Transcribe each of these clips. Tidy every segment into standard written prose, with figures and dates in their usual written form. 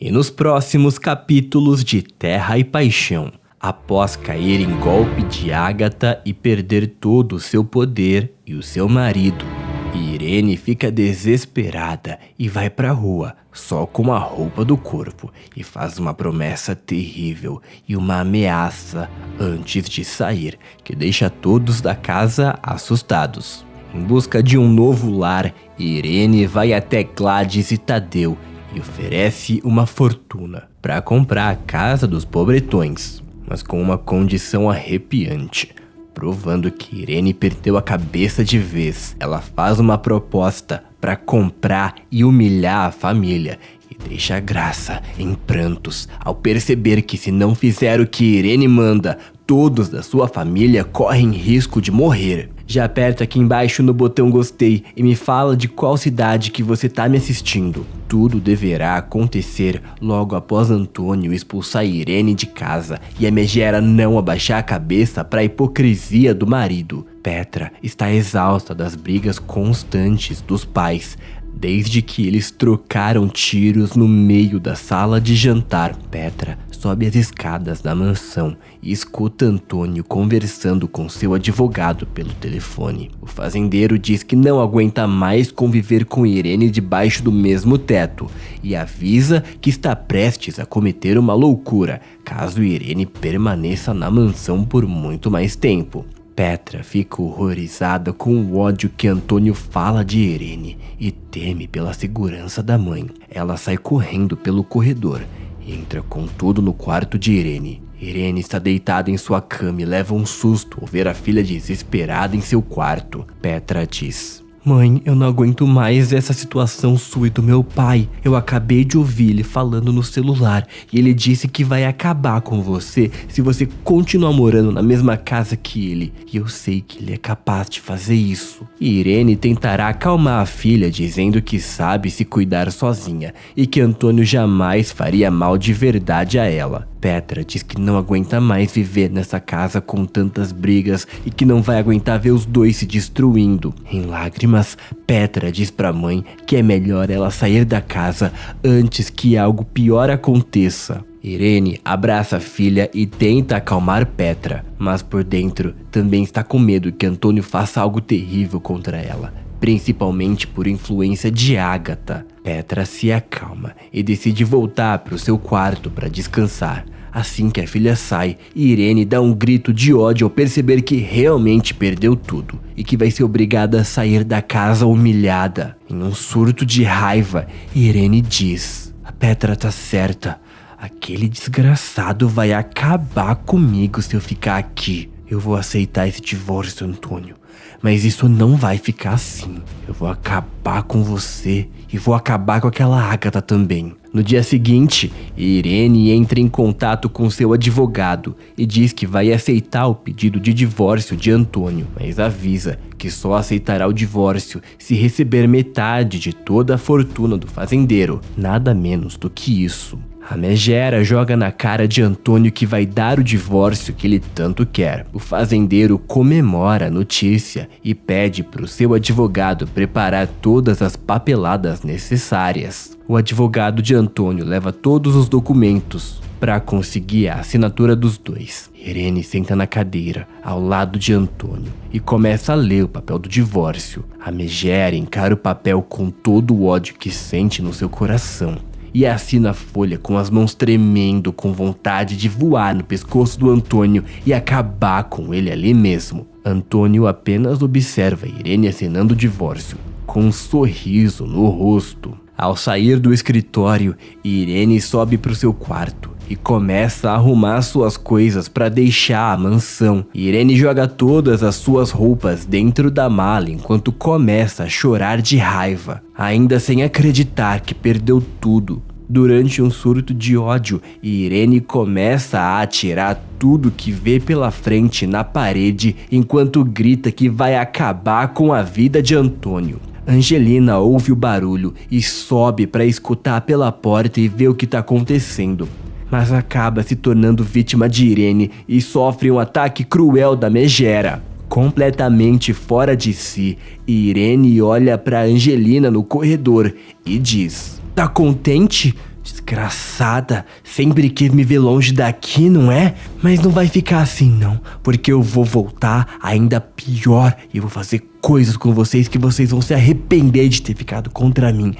E nos próximos capítulos de Terra e Paixão, após cair em golpe de Agatha e perder todo o seu poder e o seu marido, Irene fica desesperada e vai pra rua só com a roupa do corpo e faz uma promessa terrível e uma ameaça antes de sair, que deixa todos da casa assustados. Em busca de um novo lar, Irene vai até Gladys e Tadeu e oferece uma fortuna para comprar a casa dos pobretões, mas com uma condição arrepiante. Provando que Irene perdeu a cabeça de vez, ela faz uma proposta para comprar e humilhar a família e deixa a Graça em prantos ao perceber que se não fizer o que Irene manda, todos da sua família correm risco de morrer. Já aperta aqui embaixo no botão gostei e me fala de qual cidade que você tá me assistindo. Tudo deverá acontecer logo após Antônio expulsar Irene de casa e a megera não abaixar a cabeça para a hipocrisia do marido. Petra está exausta das brigas constantes dos pais, desde que eles trocaram tiros no meio da sala de jantar. Petra sobe as escadas da mansão e escuta Antônio conversando com seu advogado pelo telefone. O fazendeiro diz que não aguenta mais conviver com Irene debaixo do mesmo teto e avisa que está prestes a cometer uma loucura caso Irene permaneça na mansão por muito mais tempo. Petra fica horrorizada com o ódio que Antônio fala de Irene e teme pela segurança da mãe. Ela sai correndo pelo corredor e entra com tudo no quarto de Irene. Irene está deitada em sua cama e leva um susto ao ver a filha desesperada em seu quarto. Petra diz: "Mãe, eu não aguento mais essa situação sua e do meu pai. Eu acabei de ouvir ele falando no celular e ele disse que vai acabar com você se você continuar morando na mesma casa que ele. E eu sei que ele é capaz de fazer isso." E Irene tentará acalmar a filha, dizendo que sabe se cuidar sozinha e que Antônio jamais faria mal de verdade a ela. Petra diz que não aguenta mais viver nessa casa com tantas brigas e que não vai aguentar ver os dois se destruindo. Em lágrimas, Petra diz pra mãe que é melhor ela sair da casa antes que algo pior aconteça. Irene abraça a filha e tenta acalmar Petra, mas por dentro também está com medo que Antônio faça algo terrível contra ela, principalmente por influência de Agatha. Petra se acalma e decide voltar para o seu quarto para descansar. Assim que a filha sai, Irene dá um grito de ódio ao perceber que realmente perdeu tudo e que vai ser obrigada a sair da casa humilhada. Em um surto de raiva, Irene diz: "A Petra tá certa. Aquele desgraçado vai acabar comigo se eu ficar aqui. Eu vou aceitar esse divórcio, Antônio. Mas isso não vai ficar assim. Eu vou acabar com você e vou acabar com aquela Agatha também." No dia seguinte, Irene entra em contato com seu advogado e diz que vai aceitar o pedido de divórcio de Antônio, mas avisa que só aceitará o divórcio se receber metade de toda a fortuna do fazendeiro, nada menos do que isso. A megera joga na cara de Antônio que vai dar o divórcio que ele tanto quer. O fazendeiro comemora a notícia e pede para o seu advogado preparar todas as papeladas necessárias. O advogado de Antônio leva todos os documentos para conseguir a assinatura dos dois. Irene senta na cadeira ao lado de Antônio e começa a ler o papel do divórcio. A megera encara o papel com todo o ódio que sente no seu coração e assina a folha com as mãos tremendo, com vontade de voar no pescoço do Antônio e acabar com ele ali mesmo. Antônio apenas observa Irene assinando o divórcio, com um sorriso no rosto. Ao sair do escritório, Irene sobe para o seu quarto e começa a arrumar suas coisas para deixar a mansão. Irene joga todas as suas roupas dentro da mala enquanto começa a chorar de raiva, ainda sem acreditar que perdeu tudo. Durante um surto de ódio, Irene começa a atirar tudo que vê pela frente na parede enquanto grita que vai acabar com a vida de Antônio. Angelina ouve o barulho e sobe para escutar pela porta e ver o que está acontecendo, mas acaba se tornando vítima de Irene e sofre um ataque cruel da megera. Completamente fora de si, Irene olha para Angelina no corredor e diz: "Tá contente? Desgraçada, sempre quis me ver longe daqui, não é? Mas não vai ficar assim não, porque eu vou voltar ainda pior e vou fazer coisas com vocês que vocês vão se arrepender de ter ficado contra mim.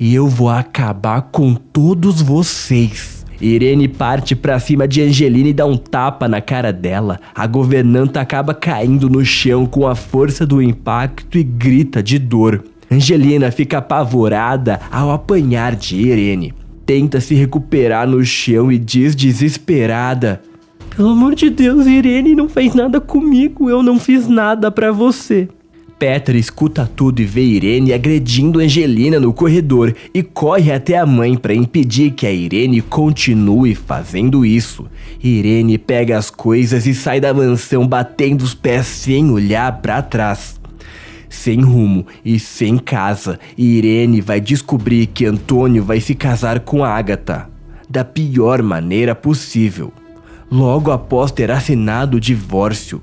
E eu vou acabar com todos vocês. Irene parte pra cima de Angelina e dá um tapa na cara dela. A governanta acaba caindo no chão com a força do impacto e grita de dor. Angelina fica apavorada ao apanhar de Irene. Tenta se recuperar no chão e diz desesperada: pelo amor de Deus, Irene não fez nada comigo, eu não fiz nada pra você. Petra escuta tudo e vê Irene agredindo Angelina no corredor e corre até a mãe para impedir que a Irene continue fazendo isso. Irene pega as coisas e sai da mansão batendo os pés sem olhar para trás. Sem rumo e sem casa, Irene vai descobrir que Antônio vai se casar com Ágata da pior maneira possível, logo após ter assinado o divórcio.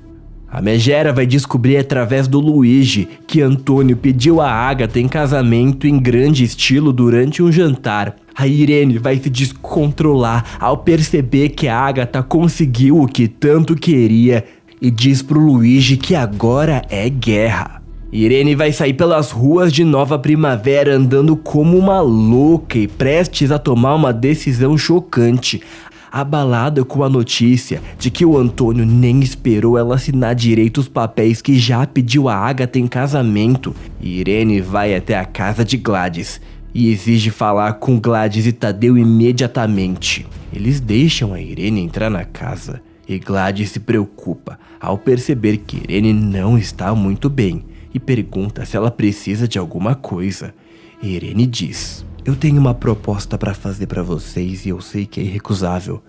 A Megera vai descobrir através do Luigi que Antônio pediu a Ágata em casamento em grande estilo durante um jantar. A Irene vai se descontrolar ao perceber que a Ágata conseguiu o que tanto queria e diz pro Luigi que agora é guerra. Irene vai sair pelas ruas de Nova Primavera andando como uma louca e prestes a tomar uma decisão chocante, abalada com a notícia de que o Antônio nem esperou ela assinar direito os papéis que já pediu a Ágata em casamento. Irene vai até a casa de Gladys e exige falar com Gladys e Tadeu imediatamente. Eles deixam a Irene entrar na casa e Gladys se preocupa ao perceber que Irene não está muito bem e pergunta se ela precisa de alguma coisa. Irene diz: eu tenho uma proposta para fazer para vocês e eu sei que é irrecusável.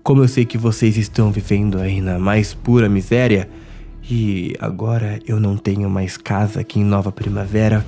Como eu sei que vocês estão vivendo aí na mais pura miséria e agora eu não tenho mais casa aqui em Nova Primavera,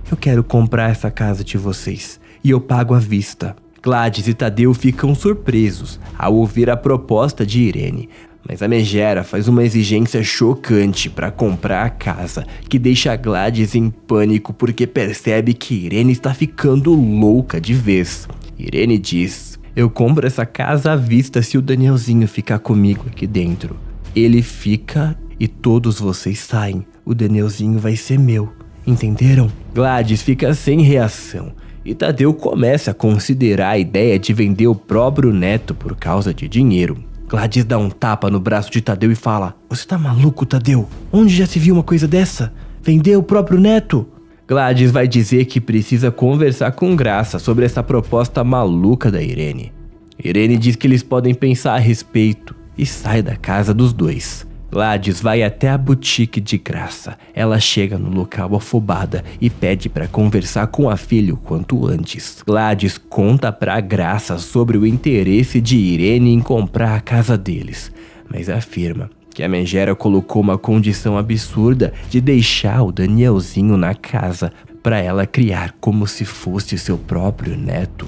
eu quero comprar essa casa de vocês e eu pago à vista. Gladys e Tadeu ficam surpresos ao ouvir a proposta de Irene, mas a Megera faz uma exigência chocante para comprar a casa, que deixa Gladys em pânico porque percebe que Irene está ficando louca de vez. Irene diz: eu compro essa casa à vista se o Danielzinho ficar comigo aqui dentro. Ele fica e todos vocês saem. O Danielzinho vai ser meu, entenderam? Gladys fica sem reação e Tadeu começa a considerar a ideia de vender o próprio neto por causa de dinheiro. Gladys dá um tapa no braço de Tadeu e fala: você tá maluco, Tadeu? Onde já se viu uma coisa dessa? Vender o próprio neto? Gladys vai dizer que precisa conversar com Graça sobre essa proposta maluca da Irene. Irene diz que eles podem pensar a respeito e sai da casa dos dois. Gladys vai até a boutique de Graça. Ela chega no local afobada e pede para conversar com a filha o quanto antes. Gladys conta para Graça sobre o interesse de Irene em comprar a casa deles, mas afirma que a Megera colocou uma condição absurda de deixar o Danielzinho na casa para ela criar como se fosse seu próprio neto.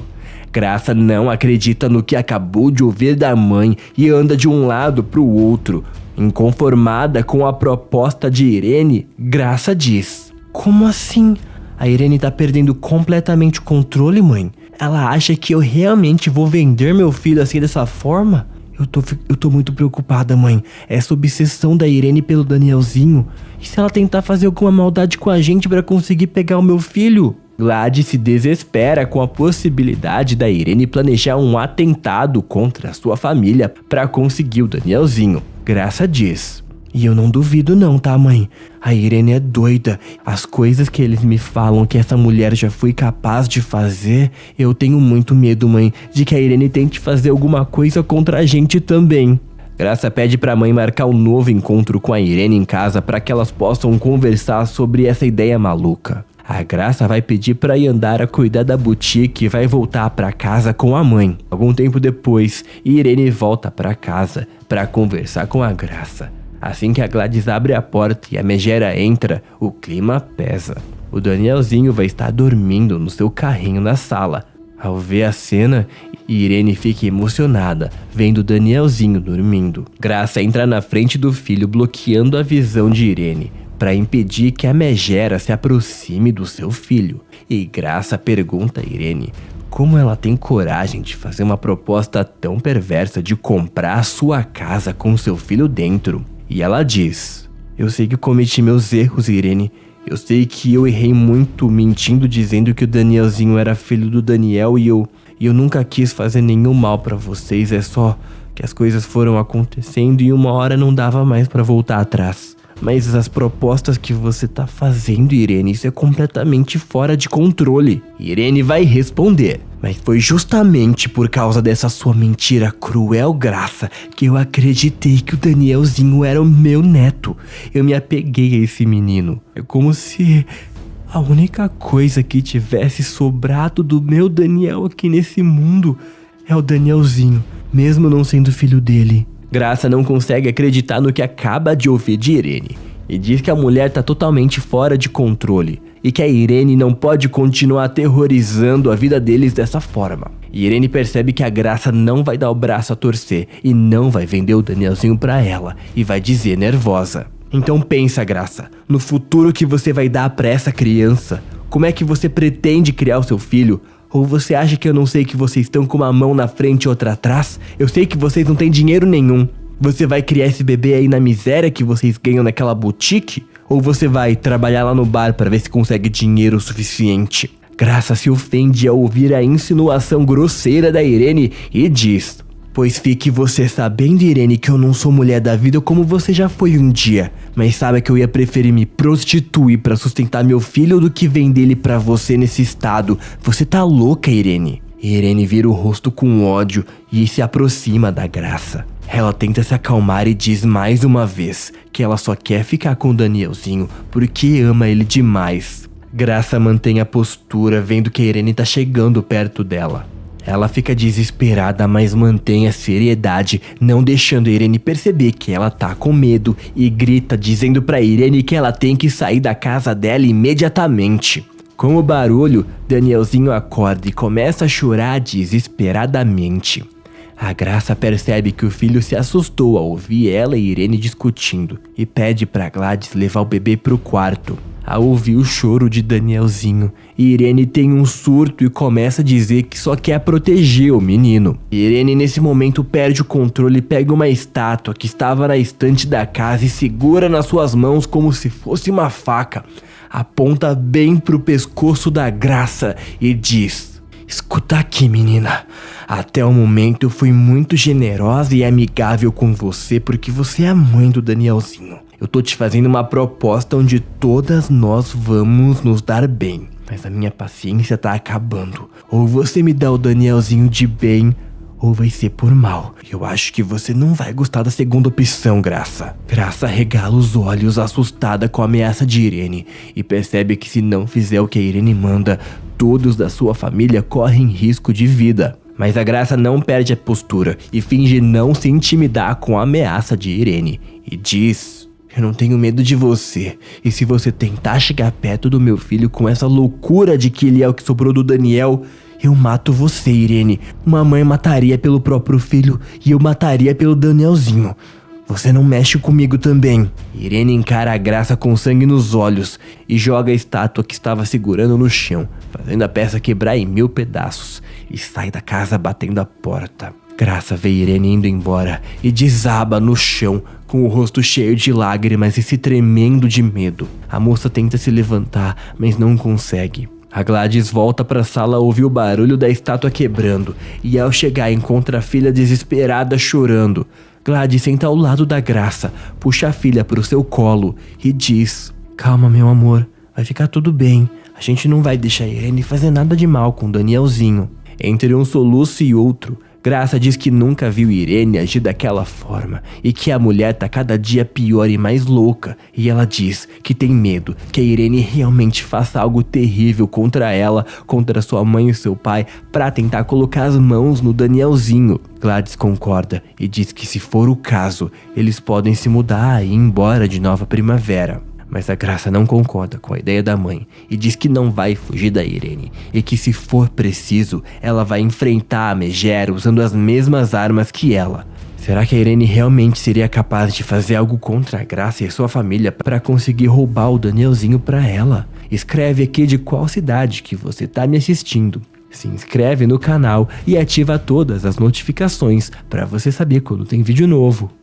Graça não acredita no que acabou de ouvir da mãe e anda de um lado para o outro. Inconformada com a proposta de Irene, Graça diz: como assim? A Irene tá perdendo completamente o controle, mãe? Ela acha que eu realmente vou vender meu filho assim dessa forma? Eu tô muito preocupada, mãe. Essa obsessão da Irene pelo Danielzinho. E se ela tentar fazer alguma maldade com a gente pra conseguir pegar o meu filho? Gladys se desespera com a possibilidade da Irene planejar um atentado contra a sua família pra conseguir o Danielzinho. Graça diz: e eu não duvido não, tá, mãe? A Irene é doida. As coisas que eles me falam que essa mulher já foi capaz de fazer, eu tenho muito medo, mãe, de que a Irene tente fazer alguma coisa contra a gente também. Graça pede pra mãe marcar um novo encontro com a Irene em casa para que elas possam conversar sobre essa ideia maluca. A Graça vai pedir pra Yandara cuidar da boutique e vai voltar pra casa com a mãe. Algum tempo depois, Irene volta pra casa pra conversar com a Graça. Assim que a Gladys abre a porta e a Megera entra, o clima pesa. O Danielzinho vai estar dormindo no seu carrinho na sala. Ao ver a cena, Irene fica emocionada, vendo o Danielzinho dormindo. Graça entra na frente do filho, bloqueando a visão de Irene, para impedir que a Megera se aproxime do seu filho. E Graça pergunta a Irene como ela tem coragem de fazer uma proposta tão perversa de comprar a sua casa com seu filho dentro. E ela diz: eu sei que eu cometi meus erros, Irene. Eu sei que eu errei muito mentindo dizendo que o Danielzinho era filho do Daniel e eu nunca quis fazer nenhum mal pra vocês. É só que as coisas foram acontecendo e uma hora não dava mais pra voltar atrás. Mas as propostas que você tá fazendo, Irene, isso é completamente fora de controle. Irene vai responder: mas foi justamente por causa dessa sua mentira cruel, Graça, que eu acreditei que o Danielzinho era o meu neto. Eu me apeguei a esse menino. É como se a única coisa que tivesse sobrado do meu Daniel aqui nesse mundo é o Danielzinho, mesmo não sendo filho dele. Graça não consegue acreditar no que acaba de ouvir de Irene e diz que a mulher tá totalmente fora de controle e que a Irene não pode continuar aterrorizando a vida deles dessa forma. E Irene percebe que a Graça não vai dar o braço a torcer e não vai vender o Danielzinho pra ela e vai dizer nervosa: então pensa, Graça, no futuro que você vai dar pra essa criança. Como é que você pretende criar o seu filho? Ou você acha que eu não sei que vocês estão com uma mão na frente e outra atrás? Eu sei que vocês não têm dinheiro nenhum. Você vai criar esse bebê aí na miséria que vocês ganham naquela boutique? Ou você vai trabalhar lá no bar para ver se consegue dinheiro suficiente? Graça se ofende ao ouvir a insinuação grosseira da Irene e diz: pois fique você sabendo, Irene, que eu não sou mulher da vida como você já foi um dia. Mas sabe que eu ia preferir me prostituir pra sustentar meu filho do que vender ele pra você nesse estado. Você tá louca, Irene? Irene vira o rosto com ódio e se aproxima da Graça. Ela tenta se acalmar e diz mais uma vez que ela só quer ficar com o Danielzinho porque ama ele demais. Graça mantém a postura vendo que a Irene tá chegando perto dela. Ela fica desesperada, mas mantém a seriedade, não deixando a Irene perceber que ela tá com medo e grita dizendo pra Irene que ela tem que sair da casa dela imediatamente. Com o barulho, Danielzinho acorda e começa a chorar desesperadamente. A Graça percebe que o filho se assustou ao ouvir ela e Irene discutindo e pede pra Gladys levar o bebê pro quarto. Ao ouvir o choro de Danielzinho, Irene tem um surto e começa a dizer que só quer proteger o menino. Irene nesse momento perde o controle e pega uma estátua que estava na estante da casa e segura nas suas mãos como se fosse uma faca. Aponta bem pro pescoço da Graça e diz: escuta aqui, menina. Até o momento eu fui muito generosa e amigável com você porque você é a mãe do Danielzinho. Eu tô te fazendo uma proposta onde todas nós vamos nos dar bem. Mas a minha paciência tá acabando. Ou você me dá o Danielzinho de bem, ou vai ser por mal. Eu acho que você não vai gostar da segunda opção, Graça. Graça regala os olhos, assustada com a ameaça de Irene, e percebe que se não fizer o que a Irene manda, todos da sua família correm risco de vida. Mas a Graça não perde a postura e finge não se intimidar com a ameaça de Irene. E diz: eu não tenho medo de você. E se você tentar chegar perto do meu filho com essa loucura de que ele é o que sobrou do Daniel, eu mato você, Irene. Uma mãe mataria pelo próprio filho e eu mataria pelo Danielzinho. Você não mexe comigo também. Irene encara a Graça com sangue nos olhos e joga a estátua que estava segurando no chão, fazendo a peça quebrar em 1000 pedaços, e sai da casa batendo a porta. Graça vê Irene indo embora e desaba no chão, com o rosto cheio de lágrimas e se tremendo de medo. A moça tenta se levantar, mas não consegue. A Gladys volta para a sala a ouvir o barulho da estátua quebrando e ao chegar encontra a filha desesperada chorando. Gladys senta ao lado da Graça, puxa a filha para o seu colo e diz: calma, meu amor, vai ficar tudo bem. A gente não vai deixar a Irene fazer nada de mal com o Danielzinho. Entre um soluço e outro, Graça diz que nunca viu Irene agir daquela forma e que a mulher tá cada dia pior e mais louca, e ela diz que tem medo que a Irene realmente faça algo terrível contra ela, contra sua mãe e seu pai, pra tentar colocar as mãos no Danielzinho. Gladys concorda e diz que se for o caso, eles podem se mudar e ir embora de Nova Primavera. Mas a Graça não concorda com a ideia da mãe e diz que não vai fugir da Irene e que se for preciso, ela vai enfrentar a Megera usando as mesmas armas que ela. Será que a Irene realmente seria capaz de fazer algo contra a Graça e sua família para conseguir roubar o Danielzinho para ela? Escreve aqui de qual cidade que você tá me assistindo. Se inscreve no canal e ativa todas as notificações para você saber quando tem vídeo novo.